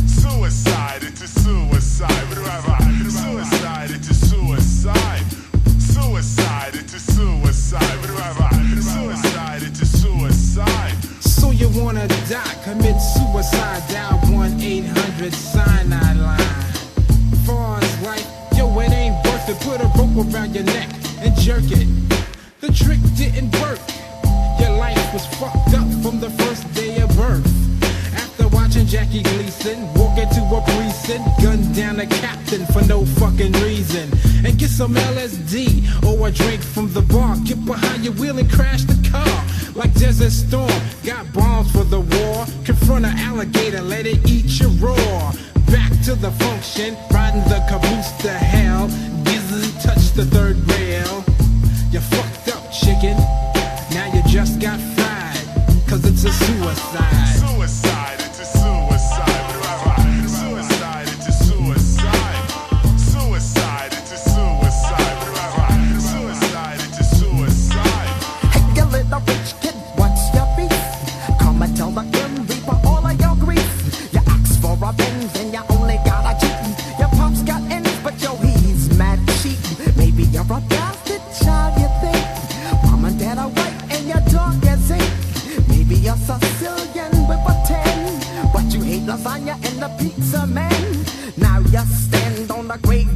Suicide into suicide. Suicide into suicide. Suicide into suicide. Suicide into suicide. So you wanna die, commit suicide, dial 1-800-cyanide line. Far as life, yo, it ain't worth it. Put a rope around your neck and jerk it. The trick didn't work. Your life was fucked up from the first day of birth. After watching Jackie Gleason walk into a precinct, gun down a captain for no fucking reason, and get some LSD or a drink from the bar. Get behind your wheel and crash the car like Desert Storm. Got bombs for the war. Confront an alligator, let it eat your raw. Back to the function, riding the caboose to hell. Gizzy touch the third rail. You fucked up, chicken. Now you just got fried, cause it's a suicide. Suicide into suicide. Suicide into suicide. Suicide into suicide. Suicide into suicide. Hey, you little rich kid, what's your beef? Come and tell the Grim Reaper all of your grief. You asked for a Benz and you only got a Jeep. Your pops got ends, but yo, he's mad cheap. Maybe you're a bastard child, you think. Mom and dad are white and your dog is ink. Maybe you're Sicilian with a 10, but you hate lasagna and the pizza man. Now you stand on the great